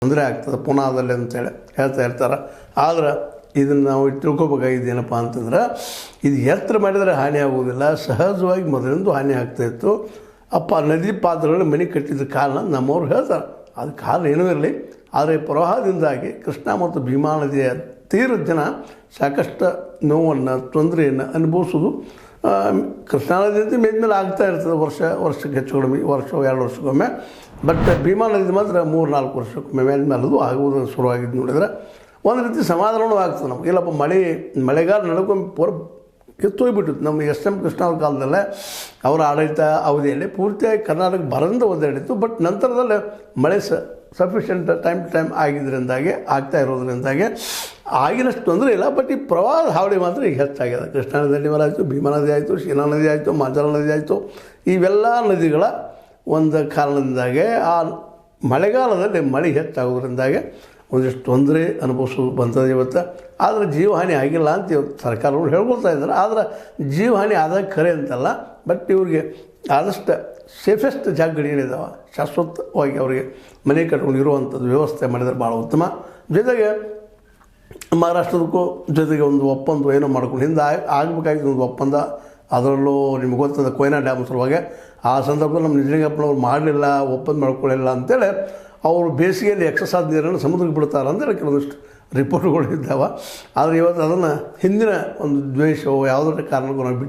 ತೊಂದರೆ ಆಗ್ತದೆ ಪುನಃದಲ್ಲಿ ಅಂತೇಳಿ ಹೇಳ್ತಾ ಇರ್ತಾರೆ. ಆದ್ರೆ ಇದನ್ನು ನಾವು ತಿಳ್ಕೊಬೇಕಾಗಿದ್ದೇನಪ್ಪ ಅಂತಂದ್ರೆ ಇದು ಎತ್ತರ ಮಾಡಿದರೆ ಹಾನಿ ಆಗುವುದಿಲ್ಲ, ಸಹಜವಾಗಿ ಮೊದಲಿಂದ ಹಾನಿ ಆಗ್ತಾಯಿತ್ತು. ಅಪ್ಪ ನದಿ ಪಾತ್ರಗಳಲ್ಲಿ ಮನೆ ಕಟ್ಟಿದ ಕಾರಣ ನಮ್ಮವ್ರು ಹೇಳ್ತಾರೆ. ಅದು ಕಾರಣ ಏನೂ ಇರಲಿ, ಆದರೆ ಪ್ರವಾಹದಿಂದಾಗಿ ಕೃಷ್ಣ ಮತ್ತು ಭೀಮಾ ನದಿಯ ತೀರದ ಜನ ಸಾಕಷ್ಟು ನೋವನ್ನು ತೊಂದರೆಯನ್ನು ಅನುಭವಿಸೋದು ಕೃಷ್ಣಾ ನದಿ ಮೇಲ್ಮೇಲೆ ಆಗ್ತಾ ಇರ್ತದೆ. ವರ್ಷಕ್ಕೆ ಹೆಚ್ಚು ಕಡಿಮೆ, ವರ್ಷ 2 ವರ್ಷಕ್ಕೊಮ್ಮೆ. ಬಟ್ ಭೀಮಾ ನದಿ ಮಾತ್ರ 3-4 ವರ್ಷಕ್ಕೊಮ್ಮೆ ಮೇಲ್ಮೇಲದು ಆಗುವುದನ್ನು ಶುರುವಾಗಿದ್ದು ನೋಡಿದ್ರೆ ಒಂದು ರೀತಿ ಸಮಾಧಾನವೂ ಆಗ್ತದೆ ನಮ್ಗೆ. ಇಲ್ಲಪ್ಪ ಮಳೆಗಾಲ ನಡ್ಕೊಂಡು ಕಿತ್ತೋಗ್ಬಿಟ್ಟಿತ್ತು. ನಮ್ಮ ಎಸ್.ಎಂ. ಕೃಷ್ಣ ಅವ್ರ ಕಾಲದಲ್ಲೇ ಅವರ ಆಡಳಿತ ಅವಧಿಯಲ್ಲಿ ಪೂರ್ತಿಯಾಗಿ ಕರ್ನಾಟಕ ಬರದಿಂದ ಒದ್ದಾಡಿತ್ತು. ಬಟ್ ನಂತರದಲ್ಲೇ ಮಳೆ ಸಫಿಷಿಯೆಂಟ್ ಟೈಮ್ ಟು ಟೈಮ್ ಆಗಿದ್ದರಿಂದಾಗೆ ಆಗ್ತಾ ಇರೋದ್ರಿಂದಾಗೆ ಆಗಿನಷ್ಟು ತೊಂದರೆ ಇಲ್ಲ. ಬಟ್ ಈ ಪ್ರವಾಹದ ಹಾವಳಿ ಮಾತ್ರ ಈಗ ಹೆಚ್ಚಾಗಿದೆ. ಕೃಷ್ಣಾ ನದಿ ಮೇಲೆ ಆಯಿತು, ಭೀಮಾ ನದಿ ಆಯಿತು, ಶೀನಾ ನದಿ ಆಯಿತು, ಮಾಂಜಾಲ ನದಿ ಆಯಿತು. ಇವೆಲ್ಲ ನದಿಗಳ ಒಂದು ಕಾರಣದಿಂದಾಗೆ ಆ ಮಳೆಗಾಲದಲ್ಲಿ ಮಳೆ ಹೆಚ್ಚಾಗೋದ್ರಿಂದಾಗೆ ಒಂದಿಷ್ಟು ತೊಂದರೆ ಅನುಭವಿಸೋದು ಬಂತದೆ ಇವತ್ತು. ಆದರೆ ಜೀವಹಾನಿ ಆಗಿಲ್ಲ ಅಂತ ಇವತ್ತು ಸರ್ಕಾರಗಳು ಹೇಳ್ಕೊಳ್ತಾ ಇದ್ದಾರೆ. ಆದರೆ ಜೀವಹಾನಿ ಆದಾಗ ಖರೆ ಅಂತಲ್ಲ. ಬಟ್ ಇವ್ರಿಗೆ ಆದಷ್ಟು ಸೇಫೆಸ್ಟ್ ಜಾಗಗಳು ಏನಿದಾವೆ ಶಾಶ್ವತವಾಗಿ ಅವರಿಗೆ ಮನೆ ಕಟ್ಕೊಂಡು ಇರುವಂಥದ್ದು ವ್ಯವಸ್ಥೆ ಮಾಡಿದರೆ ಭಾಳ ಉತ್ತಮ. ಜೊತೆಗೆ ಮಹಾರಾಷ್ಟ್ರದಕ್ಕೂ ಜೊತೆಗೆ ಒಂದು ಒಪ್ಪಂದ ಏನೋ ಮಾಡ್ಕೊಂಡು ಹಿಂದೆ ಆಗಬೇಕಾಗಿತ್ತು ಒಂದು ಒಪ್ಪಂದ. ಅದರಲ್ಲೂ ನಿಮ್ಗೆ ಗೊತ್ತದ ಕೊಯ್ನಾ ಡ್ಯಾಮ್ ಸಲುವಾಗಿ ಆ ಸಂದರ್ಭದಲ್ಲಿ ನಮ್ಮ ನಿಜಲಿಂಗಪ್ಪನವ್ರು ಮಾಡಲಿಲ್ಲ, ಒಪ್ಪಂದ ಮಾಡ್ಕೊಳ್ಳಿಲ್ಲ ಅಂತೇಳಿ ಅವರು ಬೇಸಿಗೆಯಲ್ಲಿ ಎಕ್ಸಸ್ ಆದ ನೀರನ್ನು ಸಮುದ್ರಕ್ಕೆ ಬಿಡ್ತಾರೆ ಅಂದರೆ ಕೆಲವೊಂದಿಷ್ಟು ರಿಪೋರ್ಟ್ಗಳು ಇದ್ದಾವೆ. ಆದರೆ ಇವತ್ತು ಅದನ್ನು ಹಿಂದಿನ ಒಂದು ದ್ವೇಷವೋ ಯಾವುದರ ಕಾರಣಕ್ಕೂ ನಾವು